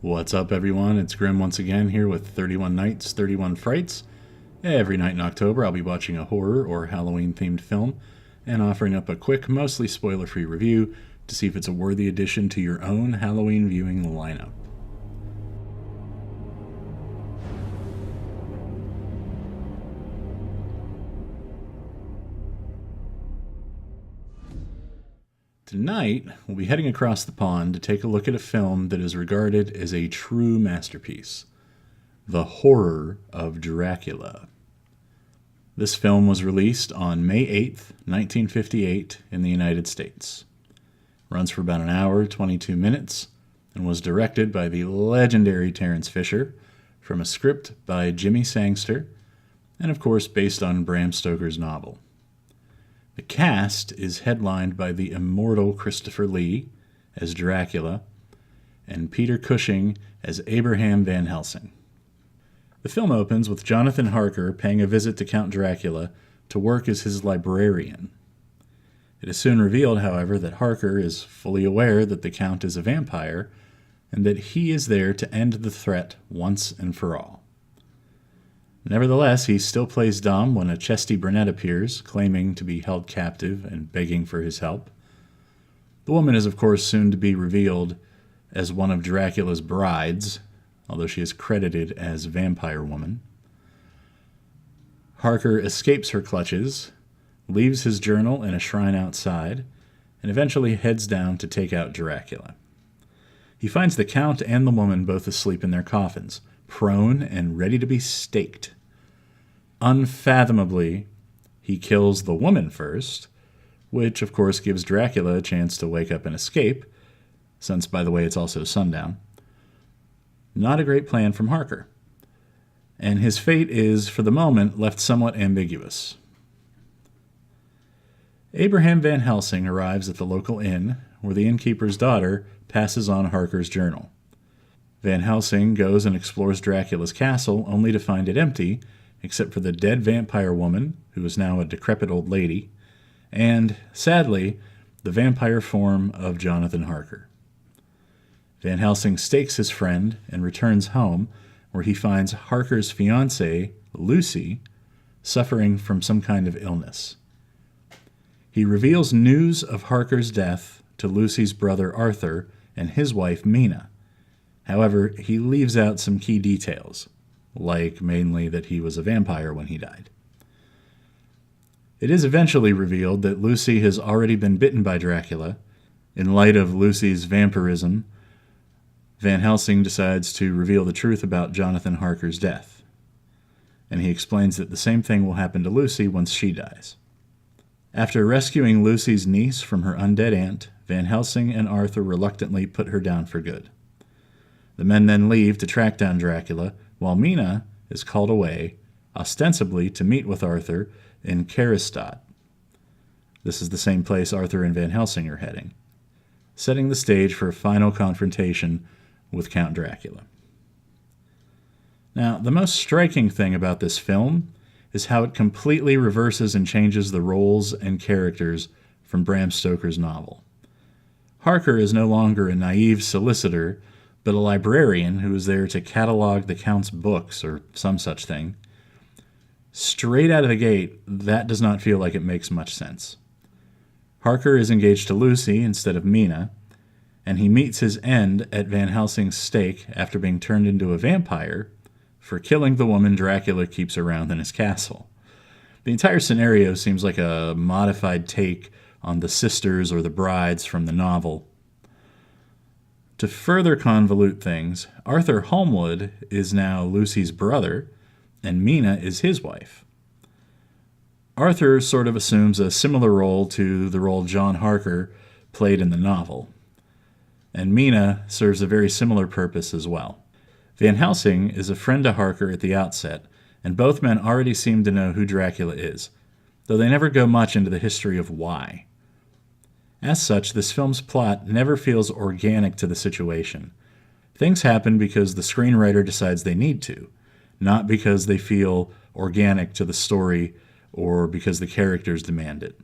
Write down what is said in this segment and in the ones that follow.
What's up, everyone? It's Grimm once again here with 31 Nights, 31 Frights. Every night in October, I'll be watching a horror or Halloween-themed film and offering up a quick, mostly spoiler-free review to see if it's a worthy addition to your own Halloween viewing lineup. Tonight, we'll be heading across the pond to take a look at a film that is regarded as a true masterpiece, The Horror of Dracula. This film was released on May 8th, 1958 in the United States. Runs for about an hour, 22 minutes, and was directed by the legendary Terence Fisher from a script by Jimmy Sangster, and of course based on Bram Stoker's novel. The cast is headlined by the immortal Christopher Lee as Dracula and Peter Cushing as Abraham Van Helsing. The film opens with Jonathan Harker paying a visit to Count Dracula to work as his librarian. It is soon revealed, however, that Harker is fully aware that the Count is a vampire and that he is there to end the threat once and for all. Nevertheless, he still plays dumb when a chesty brunette appears, claiming to be held captive and begging for his help. The woman is, of course, soon to be revealed as one of Dracula's brides, although she is credited as Vampire Woman. Harker escapes her clutches, leaves his journal in a shrine outside, and eventually heads down to take out Dracula. He finds the Count and the woman both asleep in their coffins, prone and ready to be staked. Unfathomably, he kills the woman first, which of course gives Dracula a chance to wake up and escape, since, by the way, it's also sundown. Not a great plan from Harker. And his fate is, for the moment, left somewhat ambiguous. Abraham Van Helsing arrives at the local inn, where the innkeeper's daughter passes on Harker's journal. Van Helsing goes and explores Dracula's castle, only to find it empty, except for the dead vampire woman, who is now a decrepit old lady, and, sadly, the vampire form of Jonathan Harker. Van Helsing stakes his friend and returns home, where he finds Harker's fiancée, Lucy, suffering from some kind of illness. He reveals news of Harker's death to Lucy's brother Arthur and his wife Mina. However, he leaves out some key details, like mainly that he was a vampire when he died. It is eventually revealed that Lucy has already been bitten by Dracula. In light of Lucy's vampirism, Van Helsing decides to reveal the truth about Jonathan Harker's death, and he explains that the same thing will happen to Lucy once she dies. After rescuing Lucy's niece from her undead aunt, Van Helsing and Arthur reluctantly put her down for good. The men then leave to track down Dracula, while Mina is called away, ostensibly to meet with Arthur in Karestadt. This is the same place Arthur and Van Helsing are heading, setting the stage for a final confrontation with Count Dracula. Now, the most striking thing about this film is how it completely reverses and changes the roles and characters from Bram Stoker's novel. Harker is no longer a naive solicitor, but a librarian who is there to catalog the Count's books, or some such thing. Straight out of the gate, that does not feel like it makes much sense. Harker is engaged to Lucy instead of Mina, and he meets his end at Van Helsing's stake after being turned into a vampire for killing the woman Dracula keeps around in his castle. The entire scenario seems like a modified take on the sisters or the brides from the novel. To further convolute things, Arthur Holmwood is now Lucy's brother, and Mina is his wife. Arthur sort of assumes a similar role to the role John Harker played in the novel, and Mina serves a very similar purpose as well. Van Helsing is a friend to Harker at the outset, and both men already seem to know who Dracula is, though they never go much into the history of why. As such, this film's plot never feels organic to the situation. Things happen because the screenwriter decides they need to, not because they feel organic to the story or because the characters demand it.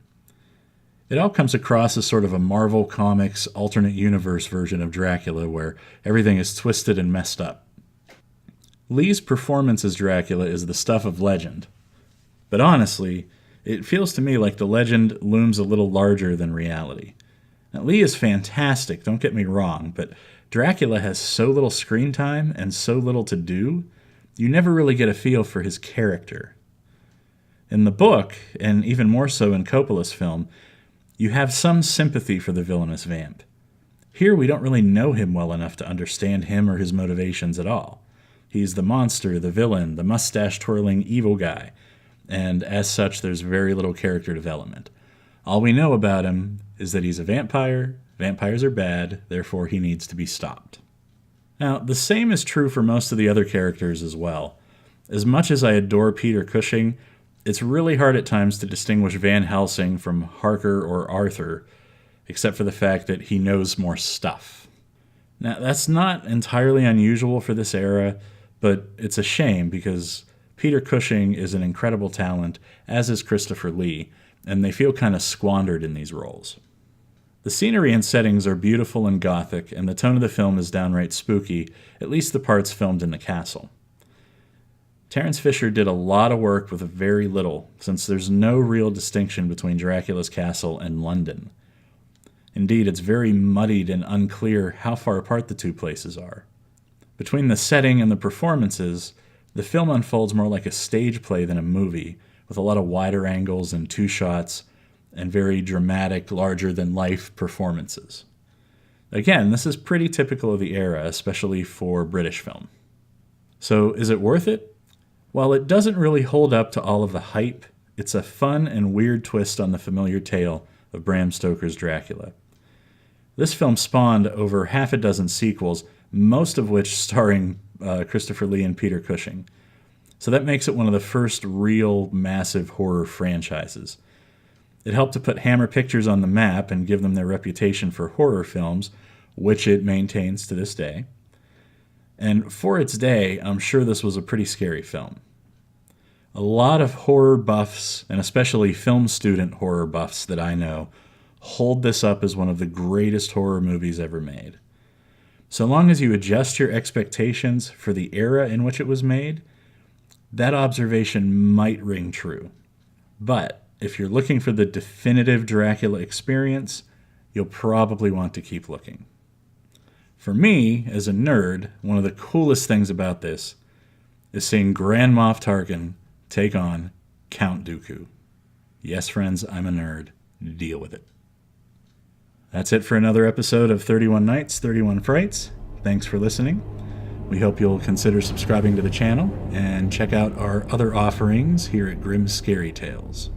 It all comes across as sort of a Marvel Comics alternate universe version of Dracula where everything is twisted and messed up. Lee's performance as Dracula is the stuff of legend. But honestly, it feels to me like the legend looms a little larger than reality. Now, Lee is fantastic, don't get me wrong, but Dracula has so little screen time and so little to do, you never really get a feel for his character. In the book, and even more so in Coppola's film, you have some sympathy for the villainous vamp. Here we don't really know him well enough to understand him or his motivations at all. He's the monster, the villain, the mustache-twirling evil guy, and as such there's very little character development. All we know about him is that he's a vampire, vampires are bad, therefore he needs to be stopped. Now, the same is true for most of the other characters as well. As much as I adore Peter Cushing, it's really hard at times to distinguish Van Helsing from Harker or Arthur, except for the fact that he knows more stuff. Now, that's not entirely unusual for this era, but it's a shame because Peter Cushing is an incredible talent, as is Christopher Lee, and they feel kind of squandered in these roles. The scenery and settings are beautiful and gothic, and the tone of the film is downright spooky, at least the parts filmed in the castle. Terence Fisher did a lot of work with very little, since there's no real distinction between Dracula's castle and London. Indeed, it's very muddied and unclear how far apart the two places are. Between the setting and the performances, the film unfolds more like a stage play than a movie, with a lot of wider angles and two shots, and very dramatic, larger-than-life performances. Again, this is pretty typical of the era, especially for British film. So, is it worth it? While it doesn't really hold up to all of the hype, it's a fun and weird twist on the familiar tale of Bram Stoker's Dracula. This film spawned over half a dozen sequels, most of which starring Christopher Lee and Peter Cushing. So that makes it one of the first real massive horror franchises. It helped to put Hammer Pictures on the map and give them their reputation for horror films, which it maintains to this day. And for its day, I'm sure this was a pretty scary film. A lot of horror buffs, and especially film student horror buffs that I know, hold this up as one of the greatest horror movies ever made. So long as you adjust your expectations for the era in which it was made, that observation might ring true. But if you're looking for the definitive Dracula experience, you'll probably want to keep looking. For me, as a nerd, one of the coolest things about this is seeing Grand Moff Tarkin take on Count Dooku. Yes, friends, I'm a nerd. Deal with it. That's it for another episode of 31 Nights, 31 Frights. Thanks for listening. We hope you'll consider subscribing to the channel and check out our other offerings here at Grimm's Scary Tales.